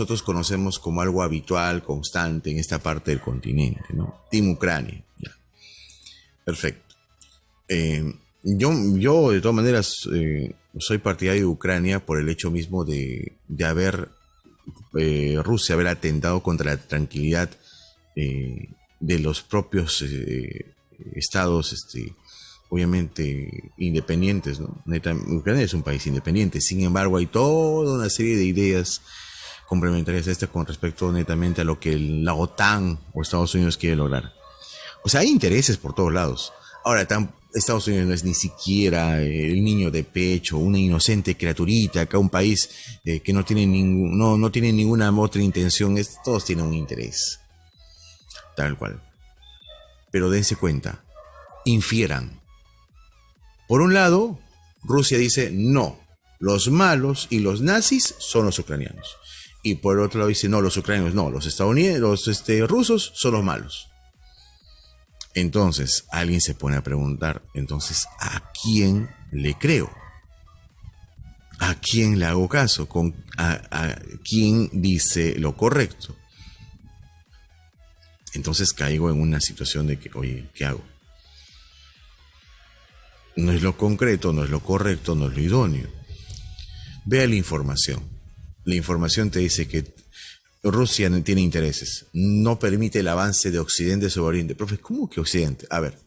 nosotros conocemos como algo habitual, constante en esta parte del continente, ¿no? Team Ucrania. Ya. Perfecto. Yo de todas maneras soy partidario de Ucrania por el hecho mismo de haber Rusia haber atentado contra la tranquilidad de los propios estados, obviamente independientes, ¿no? Ucrania es un país independiente, sin embargo hay toda una serie de ideas complementarias a esta con respecto netamente a lo que la OTAN o Estados Unidos quiere lograr. O sea, hay intereses por todos lados. Ahora, Estados Unidos no es ni siquiera el niño de pecho, una inocente criaturita, acá un país que no tiene no tiene ninguna otra intención, todos tienen un interés, tal cual. Pero dense cuenta, infieran. Por un lado, Rusia dice no, los malos y los nazis son los ucranianos. Y por el otro lado dice no, los ucranianos no, los estadounidenses, los rusos son los malos. Entonces, alguien se pone a preguntar, entonces, ¿a quién le creo? ¿A quién le hago caso? ¿A quién dice lo correcto? Entonces caigo en una situación de que, oye, ¿qué hago? No es lo concreto, no es lo correcto, no es lo idóneo. Vea la información. La información te dice que Rusia tiene intereses, no permite el avance de Occidente sobre Oriente. Profe, ¿cómo que Occidente? A ver.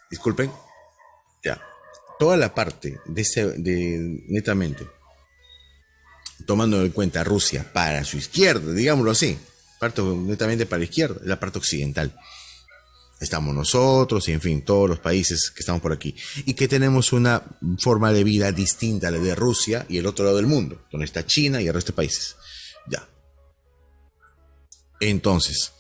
Disculpen. Ya. Toda la parte netamente, tomando en cuenta Rusia para su izquierda, digámoslo así, parte netamente para la izquierda, la parte occidental. Estamos nosotros y en fin, todos los países que estamos por aquí. Y que tenemos una forma de vida distinta a la de Rusia y el otro lado del mundo, donde está China y el resto de países. Ya. Entonces,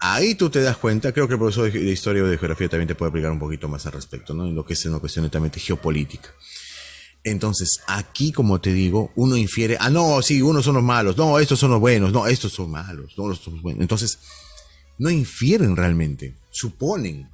ahí tú te das cuenta, creo que el profesor de Historia o de Geografía también te puede aplicar un poquito más al respecto, ¿no? En lo que es una cuestión netamente geopolítica. Entonces, aquí, como te digo, uno infiere, no, sí, unos son los malos, no, estos son los buenos, no, estos son malos, no, estos son buenos. Entonces, no infieren realmente, suponen.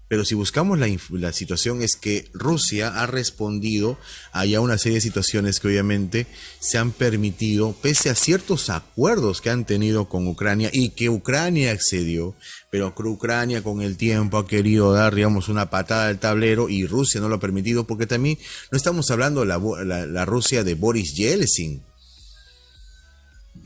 Pero si buscamos la situación es que Rusia ha respondido a ya una serie de situaciones que obviamente se han permitido, pese a ciertos acuerdos que han tenido con Ucrania y que Ucrania accedió, pero que Ucrania con el tiempo ha querido dar, digamos, una patada al tablero y Rusia no lo ha permitido, porque también no estamos hablando de la Rusia de Boris Yeltsin,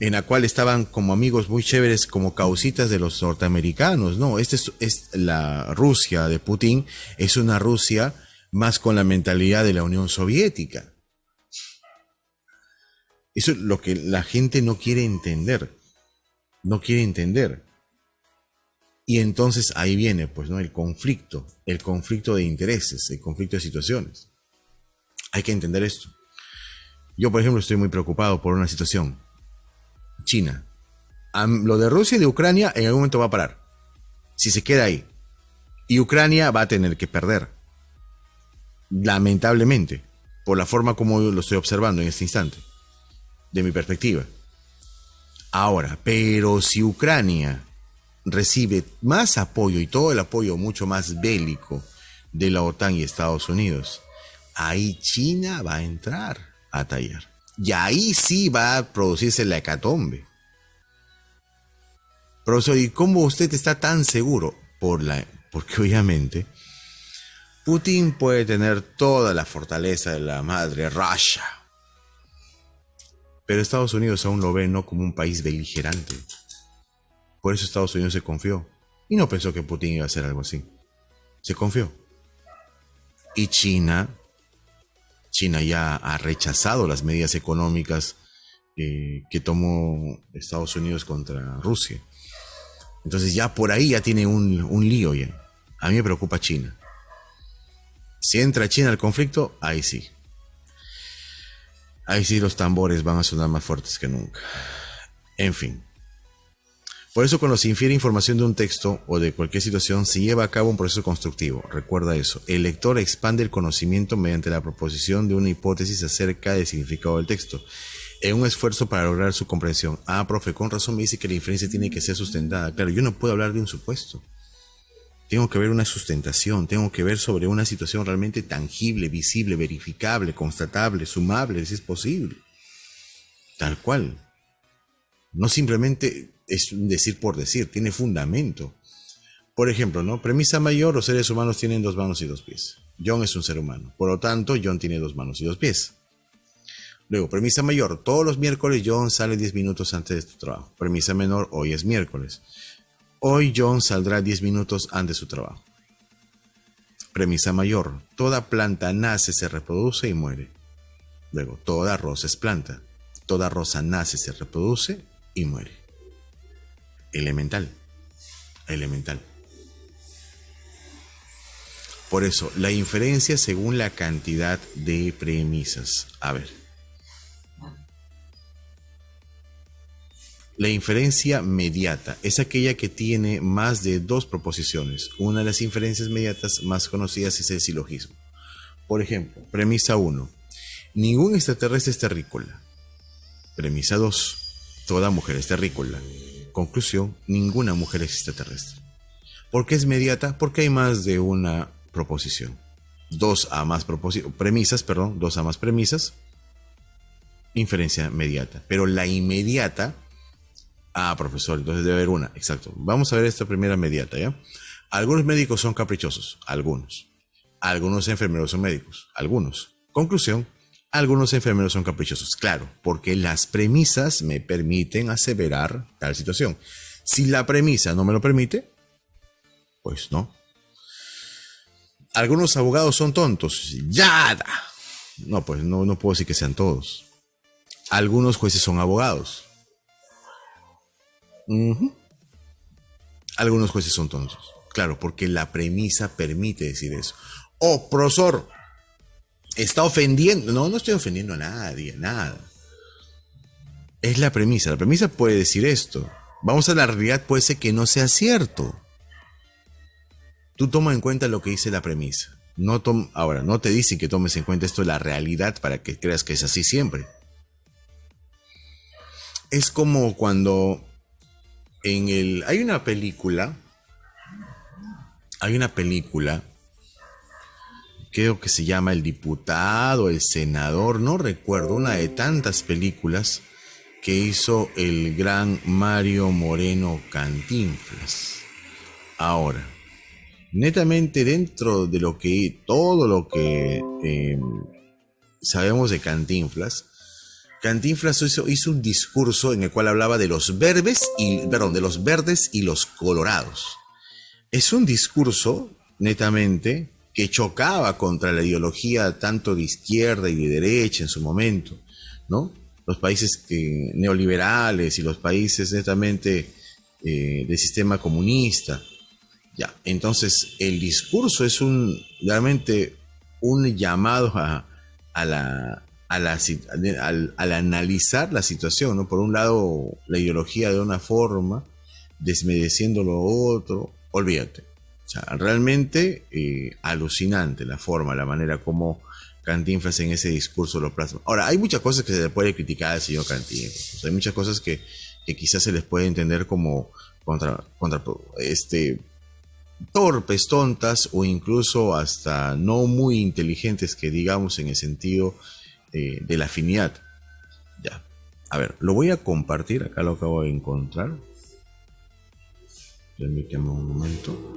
en la cual estaban como amigos muy chéveres, como causitas de los norteamericanos. No, es la Rusia de Putin, es una Rusia más con la mentalidad de la Unión Soviética. Eso es lo que la gente no quiere entender. No quiere entender. Y entonces ahí viene, pues, ¿no? El conflicto de intereses, el conflicto de situaciones. Hay que entender esto. Yo, por ejemplo, estoy muy preocupado por una situación. China. Lo de Rusia y de Ucrania en algún momento va a parar. Si se queda ahí. Y Ucrania va a tener que perder. Lamentablemente. Por la forma como yo lo estoy observando en este instante. De mi perspectiva. Ahora, pero si Ucrania recibe más apoyo y todo el apoyo mucho más bélico de la OTAN y Estados Unidos, ahí China va a entrar a tallar. Y ahí sí va a producirse la hecatombe. Profesor, ¿y cómo usted está tan seguro? Porque obviamente Putin puede tener toda la fortaleza de la madre Russia, pero Estados Unidos aún lo ve no como un país beligerante. Por eso Estados Unidos se confió y no pensó que Putin iba a hacer algo así. Se confió. Y China ya ha rechazado las medidas económicas que tomó Estados Unidos contra Rusia. Entonces ya por ahí ya tiene un lío ya. A mí me preocupa China. Si entra China al conflicto, ahí sí. Ahí sí los tambores van a sonar más fuertes que nunca. En fin. Por eso cuando se infiere información de un texto o de cualquier situación, se lleva a cabo un proceso constructivo. Recuerda eso. El lector expande el conocimiento mediante la proposición de una hipótesis acerca del significado del texto, en un esfuerzo para lograr su comprensión. Profe, con razón me dice que la inferencia tiene que ser sustentada. Claro, yo no puedo hablar de un supuesto. Tengo que ver una sustentación, tengo que ver sobre una situación realmente tangible, visible, verificable, constatable, sumable, si es posible. Tal cual. No simplemente es un decir por decir, tiene fundamento. Por ejemplo, ¿no? Premisa mayor, los seres humanos tienen 2 manos y 2 pies. John es un ser humano. Por lo tanto, John tiene 2 manos y 2 pies. Luego, premisa mayor, todos los miércoles John sale 10 minutos antes de su trabajo. Premisa menor, hoy es miércoles. Hoy John saldrá 10 minutos antes de su trabajo. Premisa mayor, toda planta nace, se reproduce y muere. Luego, toda rosa es planta. Toda rosa nace, se reproduce y muere. Elemental. Elemental. Por eso, la inferencia según la cantidad de premisas. A ver. La inferencia mediata es aquella que tiene más de 2 proposiciones. Una de las inferencias mediatas más conocidas es el silogismo. Por ejemplo, premisa 1. Ningún extraterrestre es terrícola. Premisa 2. Toda mujer es terrícola. Conclusión, ninguna mujer es extraterrestre. ¿Por qué es mediata? Porque hay más de una proposición. 2 a más premisas. Inferencia mediata. Pero la inmediata... profesor, entonces debe haber una. Exacto. Vamos a ver esta primera mediata, ¿ya? Algunos médicos son caprichosos. Algunos. Algunos enfermeros son médicos. Algunos. Conclusión. Algunos enfermeros son caprichosos. Claro, porque las premisas me permiten aseverar tal situación. Si la premisa no me lo permite, pues no. Algunos abogados son tontos. ¡Ya! No, pues no puedo decir que sean todos. Algunos jueces son abogados. Algunos jueces son tontos. Claro, porque la premisa permite decir eso. Oh, profesor, está ofendiendo. No estoy ofendiendo a nadie, nada. Es la premisa. La premisa puede decir esto. Vamos a la realidad, puede ser que no sea cierto. Tú toma en cuenta lo que dice la premisa. Ahora, no te dicen que tomes en cuenta esto de la realidad para que creas que es así siempre. Es como cuando hay una película, creo que se llama El Diputado, El Senador, no recuerdo, una de tantas películas que hizo el gran Mario Moreno Cantinflas. Ahora, netamente dentro de todo lo que sabemos de Cantinflas hizo un discurso en el cual hablaba de los verdes y los colorados. Es un discurso netamente que chocaba contra la ideología tanto de izquierda y de derecha en su momento, ¿no? Los países neoliberales y los países netamente de sistema comunista. Ya, entonces el discurso es realmente un llamado al analizar la situación, ¿no? Por un lado, la ideología de una forma, desmereciendo lo otro, olvídate. O sea, realmente alucinante la forma, la manera como Cantinflas en ese discurso lo plasma. Ahora, hay muchas cosas que se le puede criticar al señor Cantinflas. O sea, hay muchas cosas que quizás se les puede entender como torpes, tontas o incluso hasta no muy inteligentes, que digamos, en el sentido de la afinidad. Ya, a ver, lo voy a compartir, acá lo acabo de encontrar. Permíteme un momento.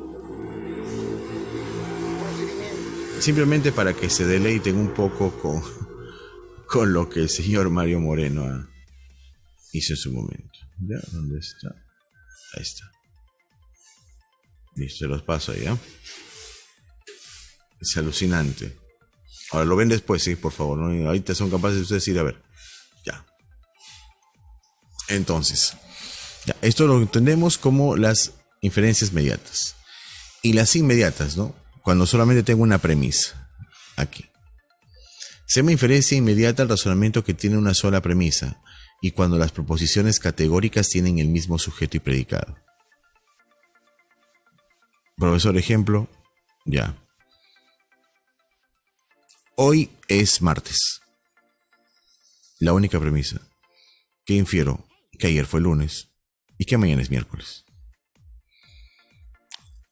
Simplemente para que se deleiten un poco con lo que el señor Mario Moreno hizo en su momento. ¿Ya? ¿Dónde está? Ahí está. Listo, se los paso ahí, ¿eh? Es alucinante. Ahora lo ven después, sí, por favor, ¿no? Ahorita son capaces de ustedes ir a ver. Ya. Entonces, ya, esto lo entendemos como las inferencias mediatas. Y las inmediatas, ¿no? Cuando solamente tengo una premisa. Aquí. Se llama inferencia inmediata el razonamiento que tiene una sola premisa. Y cuando las proposiciones categóricas tienen el mismo sujeto y predicado. Profesor, ejemplo. Ya. Hoy es martes. La única premisa. ¿Qué infiero? Que ayer fue lunes y que mañana es miércoles.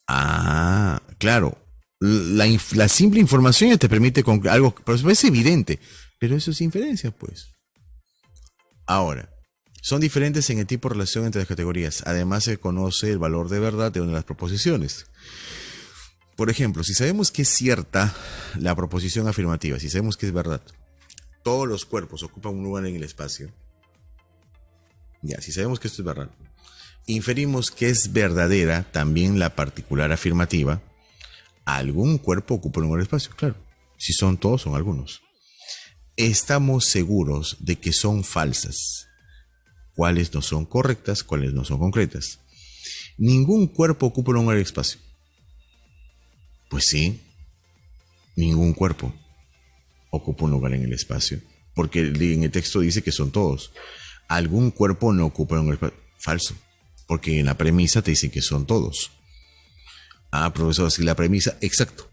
Ah, claro. La simple información ya te permite con algo, pero es evidente. Pero eso es inferencia, pues. Ahora, son diferentes en el tipo de relación entre las categorías. Además, se conoce el valor de verdad de una de las proposiciones. Por ejemplo, si sabemos que es cierta la proposición afirmativa, si sabemos que es verdad, todos los cuerpos ocupan un lugar en el espacio. Ya, si sabemos que esto es verdad, inferimos que es verdadera también la particular afirmativa. Algún cuerpo ocupa un lugar en el espacio, claro. Si son todos, son algunos. Estamos seguros de que son falsas. Cuáles no son correctas, cuáles no son concretas. Ningún cuerpo ocupa un lugar en el espacio. Pues sí, ningún cuerpo ocupa un lugar en el espacio. Porque en el texto dice que son todos. Algún cuerpo no ocupa un lugar en el espacio. Falso. Porque en la premisa te dicen que son todos. Ah, profesor, si la premisa, exacto.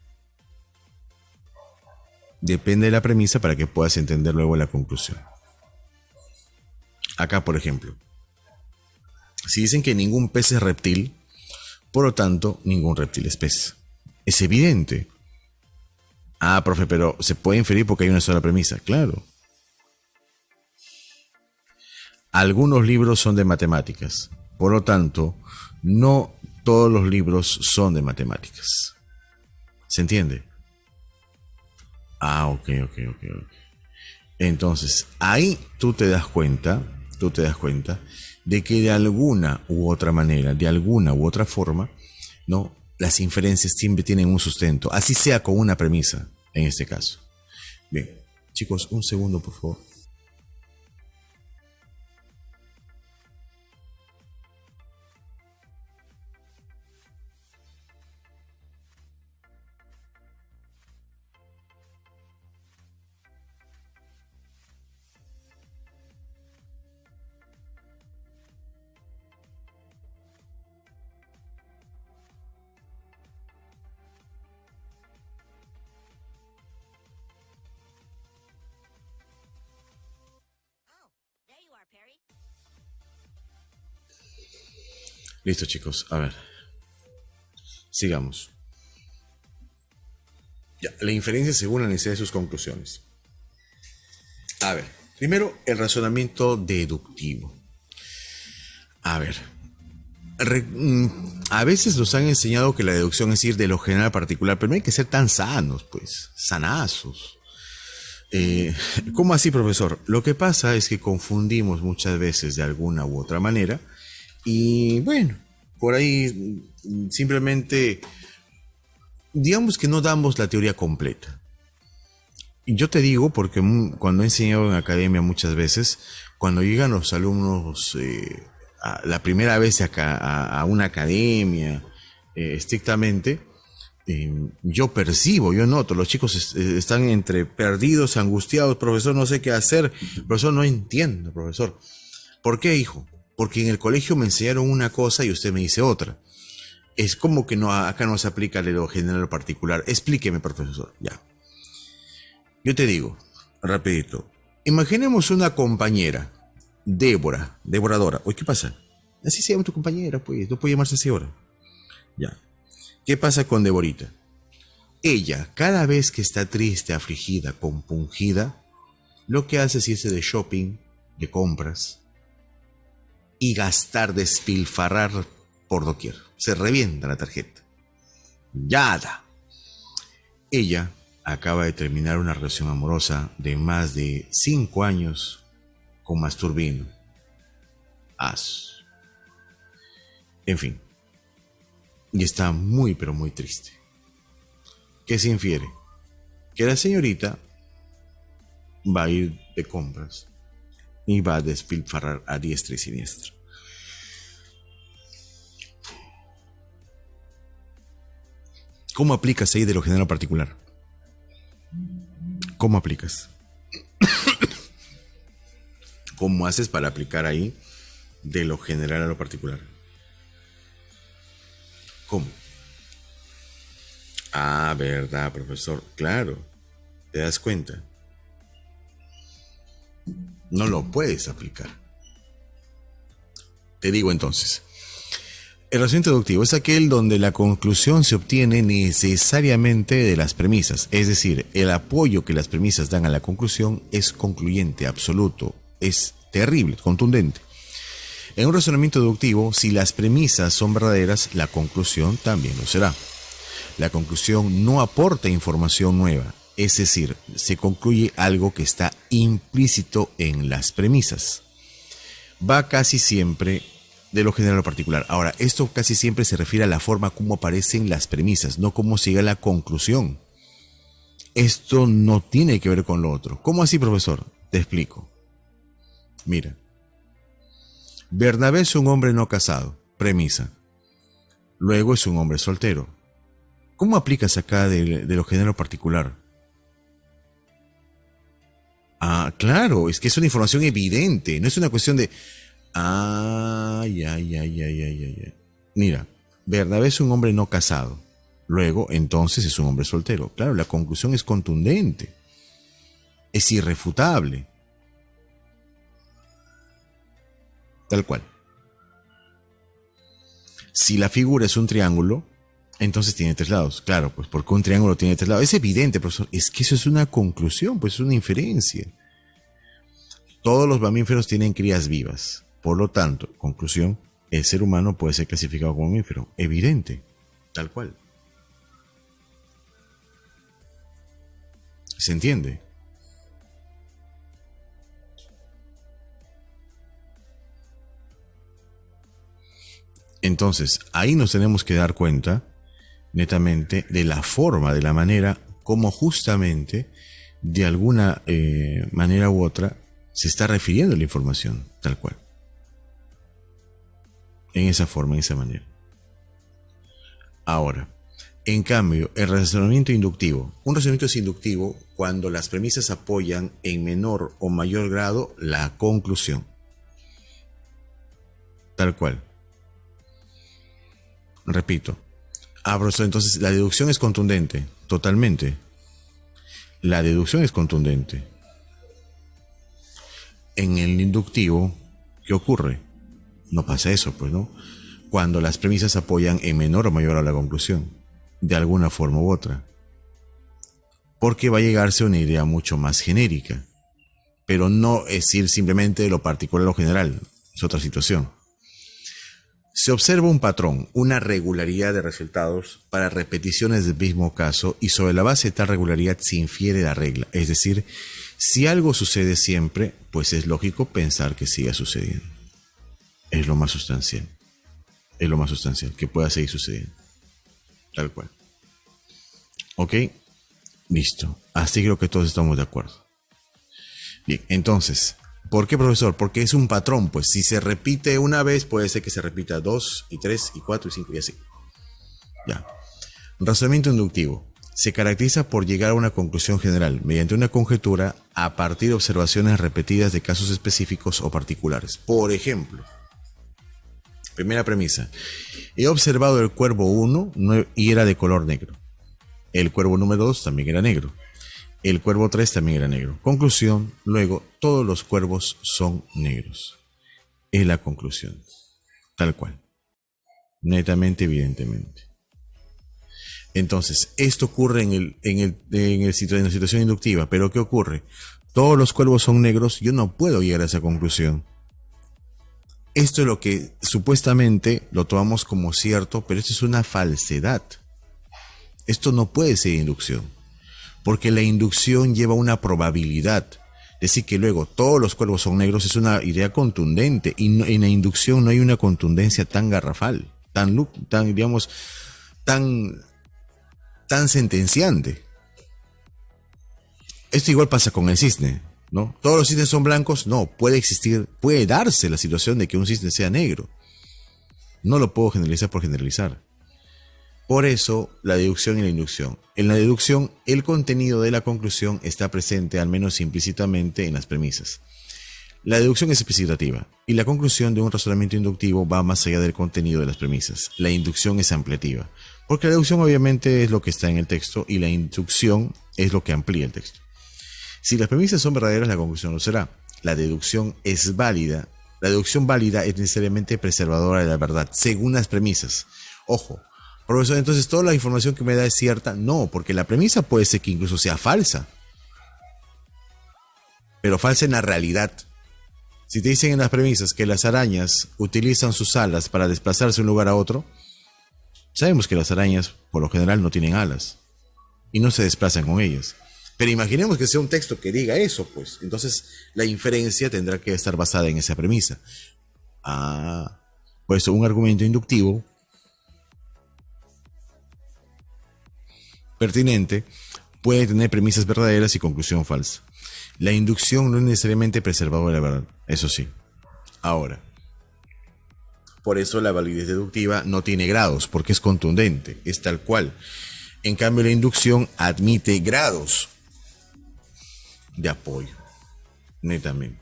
Depende de la premisa para que puedas entender luego la conclusión. Acá, por ejemplo, si dicen que ningún pez es reptil, por lo tanto, ningún reptil es pez. Es evidente. Ah, profe, pero se puede inferir porque hay una sola premisa. Claro. Algunos libros son de matemáticas. Por lo tanto, no todos los libros son de matemáticas. ¿Se entiende? Ah, ok. Entonces, ahí tú te das cuenta de que de alguna u otra manera, de alguna u otra forma, ¿no? Las inferencias siempre tienen un sustento, así sea con una premisa, en este caso. Bien, chicos, un segundo, por favor. Listo, chicos, a ver, sigamos. Ya, la inferencia según la necesidad de sus conclusiones. A ver, primero el razonamiento deductivo. A ver, a veces nos han enseñado que la deducción es ir de lo general a particular, pero no hay que ser tan sanos, pues, sanazos. Eh, ¿Cómo así, profesor? Lo que pasa es que confundimos muchas veces de alguna u otra manera y bueno, por ahí simplemente digamos que no damos la teoría completa. Y yo te digo porque cuando he enseñado en academia muchas veces, cuando llegan los alumnos la primera vez a una academia, estrictamente, yo percibo, yo noto, los chicos están entre perdidos, angustiados, profesor, no sé qué hacer, profesor, no entiendo, profesor. ¿Por qué, hijo? Porque en el colegio me enseñaron una cosa y usted me dice otra. Es como que no, acá no se aplica lo general o particular. Explíqueme, profesor. Ya. Yo te digo, rapidito. Imaginemos una compañera, Débora, devoradora. Oye, ¿qué pasa? Así se llama tu compañera, pues. No puede llamarse así ahora. Ya. ¿Qué pasa con Deborita? Ella, cada vez que está triste, afligida, compungida, lo que hace es irse de shopping, de compras, y gastar, despilfarrar por doquier. Se revienta la tarjeta. Yada. Ella acaba de terminar una relación amorosa de más de 5 años con Masturbino. As. En fin. Y está muy pero muy triste. ¿Qué se infiere? Que la señorita va a ir de compras y va a despilfarrar a diestra y siniestra. ¿Cómo aplicas ahí de lo general a particular? ¿Cómo aplicas? ¿Cómo haces para aplicar ahí de lo general a lo particular? ¿Cómo? Ah, verdad, profesor. Claro. ¿Te das cuenta? No lo puedes aplicar. Te digo entonces. El razonamiento deductivo es aquel donde la conclusión se obtiene necesariamente de las premisas, es decir, el apoyo que las premisas dan a la conclusión es concluyente, absoluto, es terrible, contundente. En un razonamiento deductivo, si las premisas son verdaderas, la conclusión también lo será. La conclusión no aporta información nueva, es decir, se concluye algo que está implícito en las premisas. Va casi siempre de lo general a lo particular. Ahora, esto casi siempre se refiere a la forma como aparecen las premisas, no cómo sigue la conclusión. Esto no tiene que ver con lo otro. ¿Cómo así, profesor? Te explico. Mira. Bernabé es un hombre no casado. Premisa. Luego es un hombre soltero. ¿Cómo aplicas acá de lo general a lo particular? Ah, claro, es que es una información evidente. No es una cuestión de... Ay. Mira, Bernabé es un hombre no casado. Luego, entonces, es un hombre soltero. Claro, la conclusión es contundente. Es irrefutable. Tal cual. Si la figura es un triángulo, entonces tiene tres lados. Claro, pues porque un triángulo tiene tres lados. Es evidente, profesor. Es que eso es una conclusión, pues es una inferencia. Todos los mamíferos tienen crías vivas. Por lo tanto, conclusión, el ser humano puede ser clasificado como mamífero. Evidente. Tal cual. ¿Se entiende? Entonces, ahí nos tenemos que dar cuenta, netamente, de la forma, de la manera, como justamente, de alguna manera u otra, se está refiriendo a la información, tal cual. En esa forma, en esa manera. Ahora, en cambio, el razonamiento inductivo. Un razonamiento es inductivo cuando las premisas apoyan en menor o mayor grado la conclusión. Tal cual. Repito. Profesor, entonces la deducción es contundente. Totalmente. La deducción es contundente. En el inductivo, ¿qué ocurre? No pasa eso, pues, ¿no? Cuando las premisas apoyan en menor o mayor a la conclusión, de alguna forma u otra. Porque va a llegarse a una idea mucho más genérica. Pero no es ir simplemente de lo particular a lo general. Es otra situación. Se observa un patrón, una regularidad de resultados para repeticiones del mismo caso y sobre la base de tal regularidad se infiere la regla. Es decir, si algo sucede siempre, pues es lógico pensar que siga sucediendo. Es lo más sustancial. Es lo más sustancial, que pueda seguir sucediendo. Tal cual. ¿Ok? Listo. Así creo que todos estamos de acuerdo. Bien, entonces, ¿por qué, profesor? Porque es un patrón, pues si se repite una vez, puede ser que se repita 2, y 3, y 4, y 5, y así. Ya. Razonamiento inductivo. Se caracteriza por llegar a una conclusión general, mediante una conjetura, a partir de observaciones repetidas de casos específicos o particulares. Por ejemplo, primera premisa. He observado el cuervo 1 y era de color negro. El cuervo número 2 también era negro. El cuervo 3 también era negro. Conclusión, luego, todos los cuervos son negros. Es la conclusión. Tal cual. Netamente, evidentemente. Entonces, esto ocurre en la situación inductiva. ¿Pero qué ocurre? Todos los cuervos son negros. Yo no puedo llegar a esa conclusión. Esto es lo que supuestamente lo tomamos como cierto, pero esto es una falsedad. Esto no puede ser inducción. Porque la inducción lleva una probabilidad. Decir que luego todos los cuervos son negros es una idea contundente. Y no, en la inducción no hay una contundencia tan garrafal, tan sentenciante. Esto igual pasa con el cisne, ¿no? ¿Todos los cisnes son blancos? No, puede darse la situación de que un cisne sea negro. No lo puedo generalizar por generalizar. Por eso, la deducción y la inducción. En la deducción, el contenido de la conclusión está presente, al menos implícitamente, en las premisas. La deducción es explicitativa, y la conclusión de un razonamiento inductivo va más allá del contenido de las premisas. La inducción es ampliativa, porque la deducción obviamente es lo que está en el texto, y la inducción es lo que amplía el texto. Si las premisas son verdaderas, la conclusión lo será. La deducción es válida La deducción válida es necesariamente preservadora de la verdad, según las premisas. Ojo, profesor, entonces toda la información que me da es cierta. No, porque la premisa puede ser que incluso sea falsa, pero falsa en la realidad. Si te dicen en las premisas que las arañas utilizan sus alas para desplazarse de un lugar a otro, sabemos que las arañas por lo general no tienen alas y no se desplazan con ellas. Pero imaginemos que sea un texto que diga eso, pues entonces la inferencia tendrá que estar basada en esa premisa. Por eso un argumento inductivo pertinente puede tener premisas verdaderas y conclusión falsa. La inducción no es necesariamente preservadora de la verdad, eso sí. Ahora, por eso la validez deductiva no tiene grados, porque es contundente, es tal cual. En cambio, la inducción admite grados de apoyo, netamente.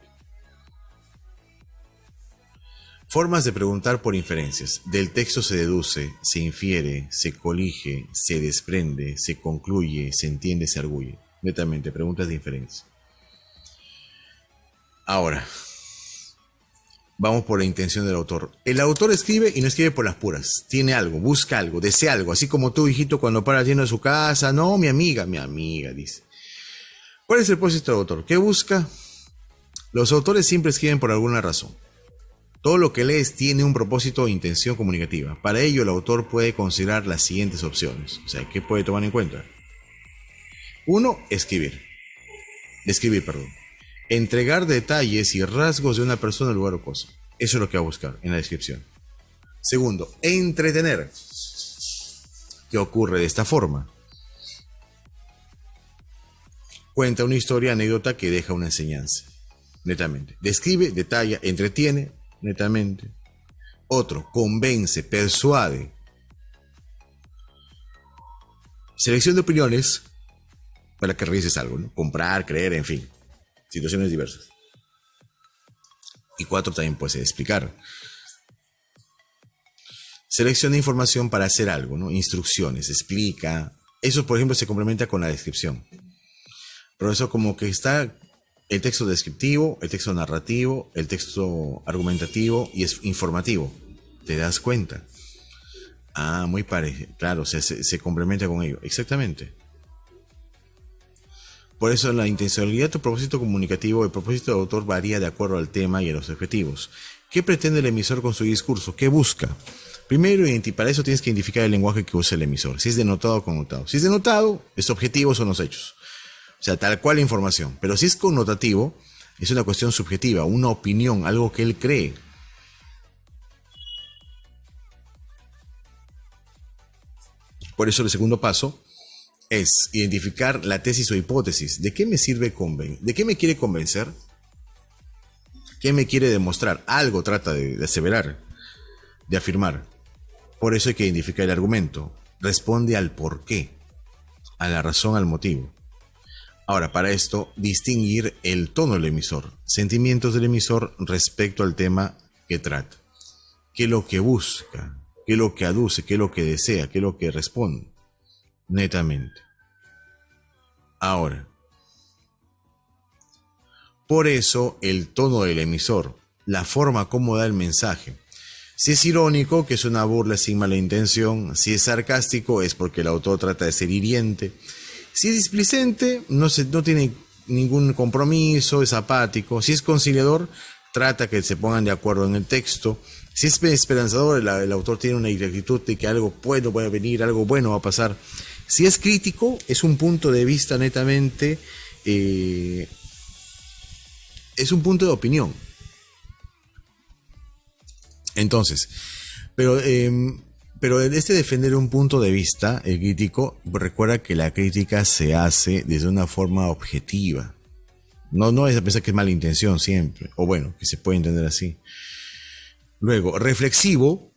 Formas de preguntar por inferencias. Del texto se deduce, se infiere, se colige, se desprende, se concluye, se entiende, se arguye. Netamente, preguntas de inferencia. Ahora, vamos por la intención del autor. El autor escribe y no escribe por las puras. Tiene algo, busca algo, desea algo. Así como tú, hijito, cuando paras yendo a su casa. No, mi amiga, dice. ¿Cuál es el propósito del autor? ¿Qué busca? Los autores siempre escriben por alguna razón. Todo lo que lees tiene un propósito o intención comunicativa. Para ello, el autor puede considerar las siguientes opciones. O sea, ¿qué puede tomar en cuenta? 1. Escribir. Describir, perdón. Entregar detalles y rasgos de una persona, lugar o cosa. Eso es lo que va a buscar en la descripción. 2. Entretener. ¿Qué ocurre de esta forma? Cuenta una historia, anécdota que deja una enseñanza. Netamente. Describe, detalla, entretiene. Netamente. Otro, convence, persuade. Selección de opiniones para que revises algo, ¿no? Comprar, creer, en fin. Situaciones diversas. Y 4, también puede ser explicar. Selecciona información para hacer algo, ¿no? Instrucciones, explica. Eso, por ejemplo, se complementa con la descripción. Pero eso como que está el texto descriptivo, el texto narrativo, el texto argumentativo y es informativo. ¿Te das cuenta? Muy parecido. Claro, se complementa con ello. Exactamente. Por eso la intencionalidad o propósito comunicativo, el propósito del autor varía de acuerdo al tema y a los objetivos. ¿Qué pretende el emisor con su discurso? ¿Qué busca? Primero, para eso tienes que identificar el lenguaje que usa el emisor. Si es denotado o connotado. Si es denotado, es objetivo, son los hechos. O sea, tal cual la información. Pero si es connotativo, es una cuestión subjetiva, una opinión, algo que él cree. Por eso el segundo paso es identificar la tesis o hipótesis. ¿De qué me sirve ¿De qué me quiere convencer? ¿Qué me quiere demostrar? Algo trata de aseverar, de afirmar. Por eso hay que identificar el argumento. Responde al por qué, a la razón, al motivo. Ahora, para esto, distinguir el tono del emisor, sentimientos del emisor respecto al tema que trata. ¿Qué es lo que busca? ¿Qué es lo que aduce? ¿Qué es lo que desea? ¿Qué es lo que responde? Netamente. Ahora, por eso el tono del emisor, la forma como da el mensaje. Si es irónico, que es una burla sin mala intención. Si es sarcástico, es porque el autor trata de ser hiriente. Si es displicente, no tiene ningún compromiso, es apático. Si es conciliador, trata que se pongan de acuerdo en el texto. Si es esperanzador, el autor tiene una actitud de que algo bueno va a venir, algo bueno va a pasar. Si es crítico, es un punto de vista netamente, es un punto de opinión. Entonces, pero defender un punto de vista, el crítico, recuerda que la crítica se hace desde una forma objetiva. No es a pensar que es mala intención siempre, o bueno, que se puede entender así. Luego, reflexivo.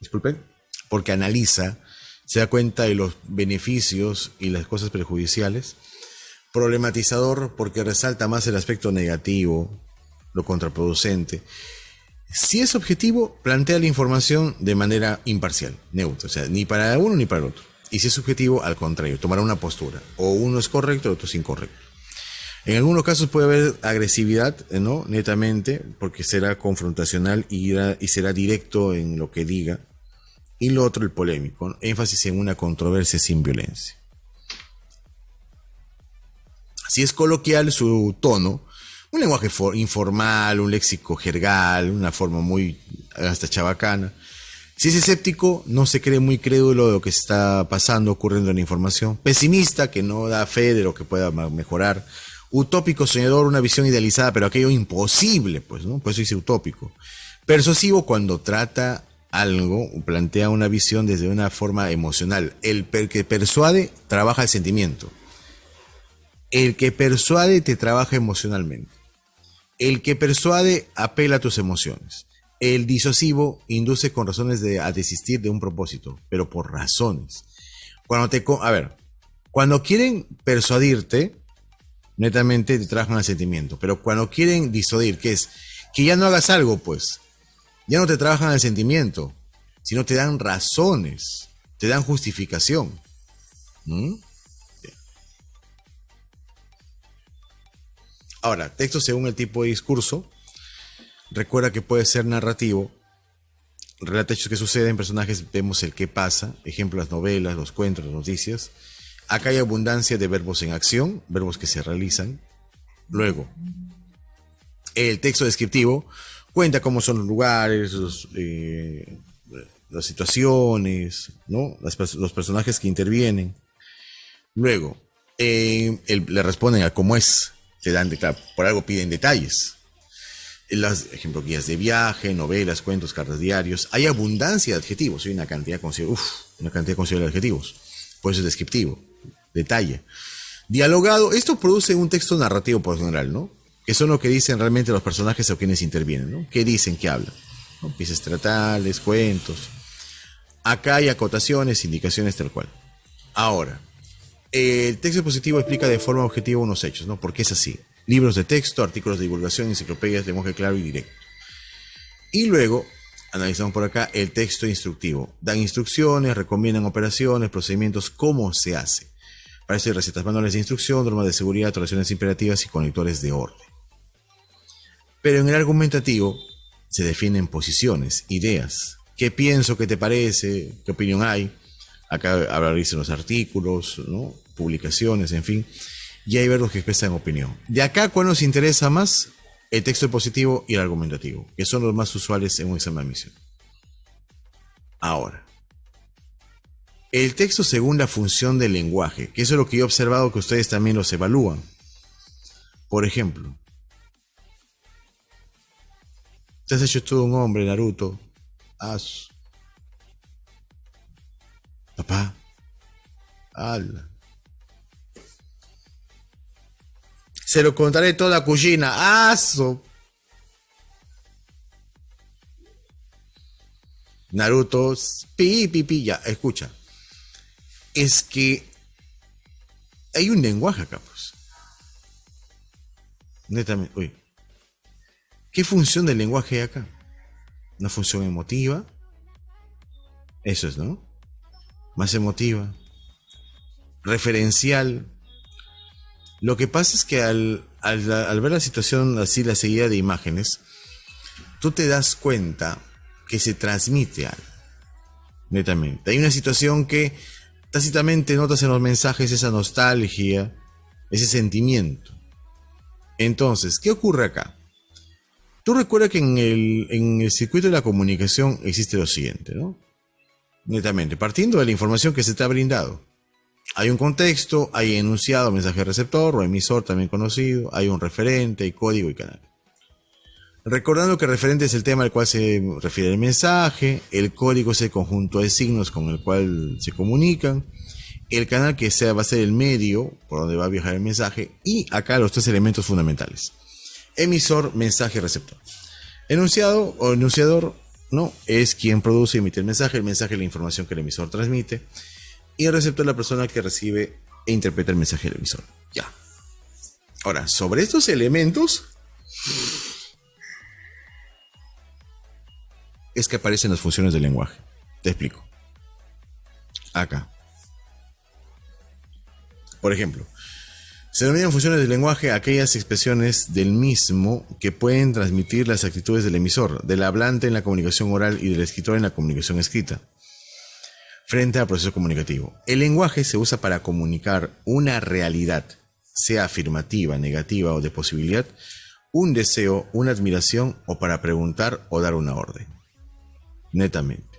Disculpen. Porque analiza, se da cuenta de los beneficios y las cosas perjudiciales. Problematizador, porque resalta más el aspecto negativo, lo contraproducente. Si es objetivo, plantea la información de manera imparcial, neutra, o sea, ni para uno ni para el otro. Y si es subjetivo, al contrario, tomará una postura. O uno es correcto, el otro es incorrecto. En algunos casos puede haber agresividad, ¿no? Netamente, porque será confrontacional y será directo en lo que diga. Y lo otro, el polémico, ¿no? Énfasis en una controversia sin violencia. Si es coloquial su tono, un lenguaje informal, un léxico jergal, una forma muy hasta chabacana. Si es escéptico, no se cree muy crédulo de lo que está pasando, ocurriendo en la información. Pesimista, que no da fe de lo que pueda mejorar. Utópico, soñador, una visión idealizada, pero aquello imposible, pues, ¿no? Por eso dice utópico. Persuasivo, cuando trata algo, plantea una visión desde una forma emocional. El que persuade trabaja el sentimiento. El que persuade te trabaja emocionalmente. El que persuade apela a tus emociones. El disuasivo induce con razones a desistir de un propósito, pero por razones. Cuando quieren persuadirte, netamente te trabajan al sentimiento, pero cuando quieren disuadir, que es que ya no hagas algo, pues, ya no te trabajan al sentimiento, sino te dan razones, te dan justificación. ¿Mm? Ahora, texto según el tipo de discurso. Recuerda que puede ser narrativo. Relata hechos que suceden, personajes, vemos el qué pasa. Ejemplo, las novelas, los cuentos, las noticias. Acá hay abundancia de verbos en acción, verbos que se realizan. Luego, el texto descriptivo cuenta cómo son los lugares, las situaciones, ¿no? Los personajes que intervienen. Luego, le responden a cómo es. Te dan, claro, por algo piden detalles. Ejemplo, guías de viaje, novelas, cuentos, cartas, diarios. Hay abundancia de adjetivos. Hay una cantidad considerable de adjetivos. Por eso es descriptivo. Detalle. Dialogado. Esto produce un texto narrativo por general, ¿no? Que son lo que dicen realmente los personajes o quienes intervienen, ¿no? ¿Qué dicen? ¿Qué hablan? ¿No? Piezas teatrales, cuentos. Acá hay acotaciones, indicaciones, tal cual. Ahora, el texto expositivo explica de forma objetiva unos hechos, ¿no? Porque es así. Libros de texto, artículos de divulgación, enciclopedias, lenguaje claro y directo. Y luego, analizamos por acá el texto instructivo. Dan instrucciones, recomiendan operaciones, procedimientos, cómo se hace. Para eso hay recetas, manuales de instrucción, normas de seguridad, oraciones imperativas y conectores de orden. Pero en el argumentativo se definen posiciones, ideas. ¿Qué pienso? ¿Qué te parece? ¿Qué opinión hay? Acá hablarse los artículos, ¿no? Publicaciones, en fin. Y hay verbos que expresan opinión. De acá, ¿cuál nos interesa más? El texto positivo y el argumentativo, que son los más usuales en un examen de admisión. Ahora, el texto según la función del lenguaje, que eso es lo que yo he observado que ustedes también los evalúan. Por ejemplo, te has hecho todo un hombre, Naruto. Papá. Ala. Se lo contaré toda Kushina. ¡Aso! Naruto. Pi. Ya, escucha. Es que hay un lenguaje acá, pues. Netamente. Uy. ¿Qué función del lenguaje hay acá? Una función emotiva. Eso es, ¿no? Más emotiva. Referencial. Lo que pasa es que al ver la situación así, la seguida de imágenes, tú te das cuenta que se transmite algo. Netamente. Hay una situación que tácitamente notas en los mensajes esa nostalgia, ese sentimiento. Entonces, ¿qué ocurre acá? Tú recuerdas que en el circuito de la comunicación existe lo siguiente, ¿no? Netamente, partiendo de la información que se te ha brindado. Hay un contexto, hay enunciado, mensaje receptor o emisor también conocido, hay un referente, hay código y canal. Recordando que referente es el tema al cual se refiere el mensaje, el código es el conjunto de signos con el cual se comunican, el canal que va a ser el medio por donde va a viajar el mensaje y acá los tres elementos fundamentales. Emisor, mensaje, receptor. Enunciado o enunciador, ¿no? Es quien produce y emite el mensaje es la información que el emisor transmite. Y el receptor es la persona que recibe e interpreta el mensaje del emisor. Ya. Ahora, sobre estos elementos es que aparecen las funciones del lenguaje. Te explico. Acá. Por ejemplo, Se denominan funciones del lenguaje aquellas expresiones del mismo que pueden transmitir las actitudes del emisor, del hablante en la comunicación oral y del escritor en la comunicación escrita, frente al proceso comunicativo. El lenguaje se usa para comunicar una realidad, sea afirmativa, negativa o de posibilidad, un deseo, una admiración o para preguntar o dar una orden. Netamente.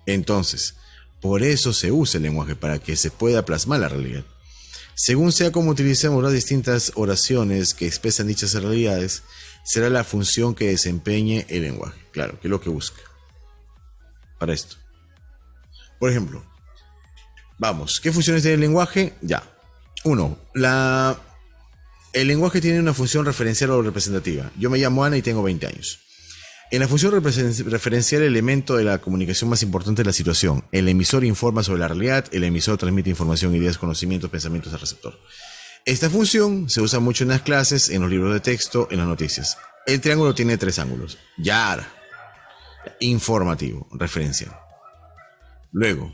Entonces, por eso se usa el lenguaje, para que se pueda plasmar la realidad. Según sea como utilicemos las distintas oraciones que expresan dichas realidades, será la función que desempeñe el lenguaje. Claro, que es lo que busca para esto. Por ejemplo, vamos, ¿qué funciones tiene el lenguaje? Ya. 1. El lenguaje tiene una función referencial o representativa. Yo me llamo Ana y tengo 20 años. En la función referencial, el elemento de la comunicación más importante es la situación. El emisor informa sobre la realidad, el emisor transmite información, ideas, conocimientos, pensamientos al receptor. Esta función se usa mucho en las clases, en los libros de texto, en las noticias. El triángulo tiene 3 ángulos. Ya. Informativo, referencial. Luego,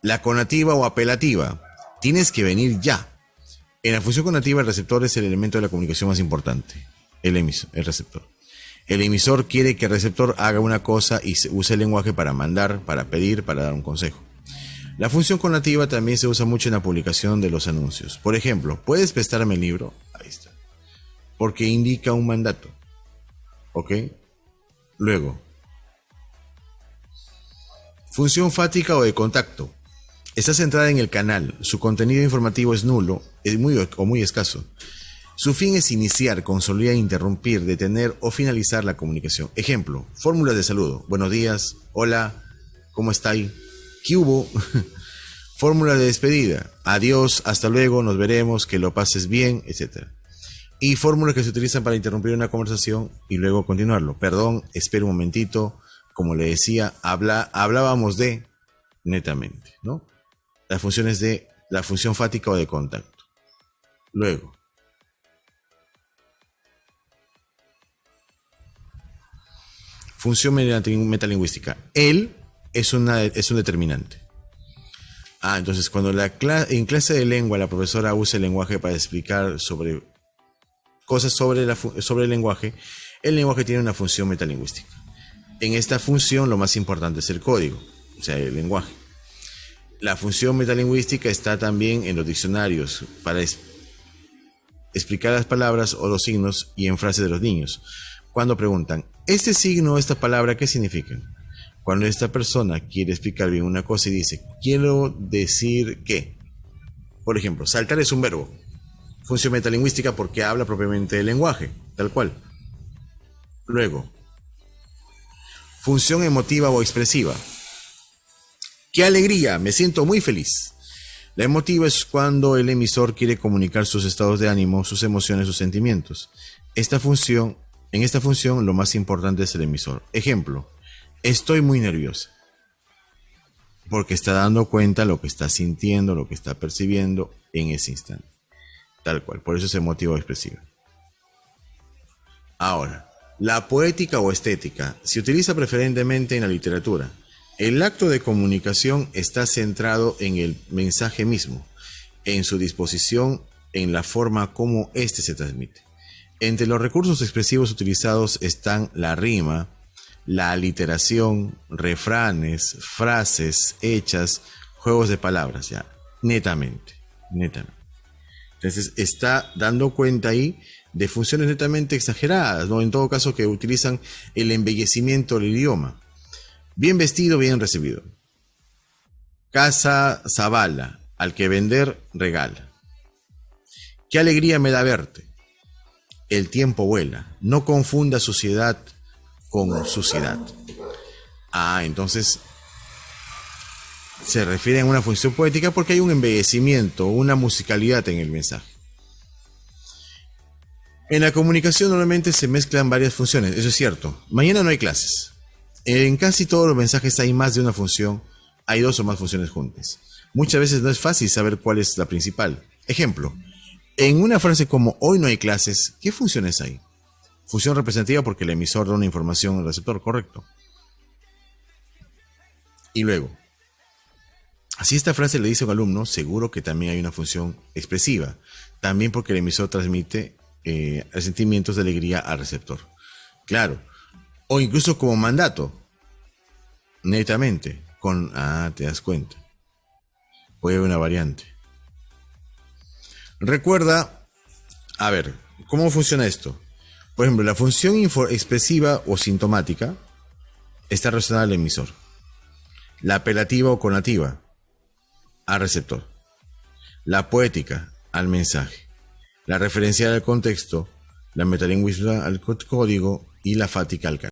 la conativa o apelativa. Tienes que venir ya. En la función conativa, el receptor es el elemento de la comunicación más importante. El receptor. El emisor quiere que el receptor haga una cosa y se usa el lenguaje para mandar, para pedir, para dar un consejo. La función conativa también se usa mucho en la publicación de los anuncios. Por ejemplo, ¿puedes prestarme el libro? Ahí está. Porque indica un mandato. ¿Ok? Luego, función fática o de contacto. Está centrada en el canal. Su contenido informativo es nulo, es muy escaso. Su fin es iniciar, consolidar, interrumpir, detener o finalizar la comunicación. Ejemplo, fórmulas de saludo. Buenos días, hola, ¿cómo estáis? ¿Qué hubo? Fórmula de despedida. Adiós, hasta luego, nos veremos, que lo pases bien, etc. Y fórmulas que se utilizan para interrumpir una conversación y luego continuarlo. Perdón, espera un momentito. Como le decía, hablábamos de netamente, ¿no? Las funciones de la función fática o de contacto. Luego, función metalingüística. Él es un determinante. Entonces cuando en clase de lengua la profesora usa el lenguaje para explicar sobre cosas sobre el lenguaje tiene una función metalingüística. En esta función lo más importante es el código, o sea, el lenguaje. La función metalingüística está también en los diccionarios para explicar las palabras o los signos y en frases de los niños. Cuando preguntan, ¿este signo, esta palabra, qué significa? Cuando esta persona quiere explicar bien una cosa y dice, quiero decir que, por ejemplo, saltar es un verbo. Función metalingüística porque habla propiamente del lenguaje, tal cual. Luego, función emotiva o expresiva. ¡Qué alegría! Me siento muy feliz. La emotiva es cuando el emisor quiere comunicar sus estados de ánimo, sus emociones, sus sentimientos. En esta función lo más importante es el emisor. Ejemplo, estoy muy nerviosa. Porque está dando cuenta lo que está sintiendo, lo que está percibiendo en ese instante. Tal cual, por eso es emotiva o expresiva. Ahora, la poética o estética se utiliza preferentemente en la literatura. El acto de comunicación está centrado en el mensaje mismo, en su disposición, en la forma como éste se transmite. Entre los recursos expresivos utilizados están la rima, la aliteración, refranes, frases hechas, juegos de palabras, ya, netamente. Entonces está dando cuenta ahí de funciones netamente exageradas, ¿no? En todo caso que utilizan el embellecimiento del idioma. Bien vestido, bien recibido. Casa Zabala, al que vender, regala. Qué alegría me da verte. El tiempo vuela. No confunda suciedad con suciedad. Entonces se refiere a una función poética porque hay un embellecimiento, una musicalidad en el mensaje. En la comunicación normalmente se mezclan varias funciones, eso es cierto. Mañana no hay clases. En casi todos los mensajes hay más de una función, hay 2 o más funciones juntas. Muchas veces no es fácil saber cuál es la principal. Ejemplo, en una frase como hoy no hay clases, ¿qué funciones hay? Función representativa porque el emisor da una información al receptor, correcto. Y luego, Si esta frase le dice a un alumno, seguro que también hay una función expresiva. También porque el emisor transmite sentimientos de alegría al receptor. Claro. O incluso como mandato. Netamente. Te das cuenta. Puede haber una variante. Recuerda, a ver, ¿cómo funciona esto? Por ejemplo, la función expresiva o sintomática está relacionada al emisor. La apelativa o conativa al receptor. La poética al mensaje. La referencial al contexto. La metalingüística al código y la fática al canal.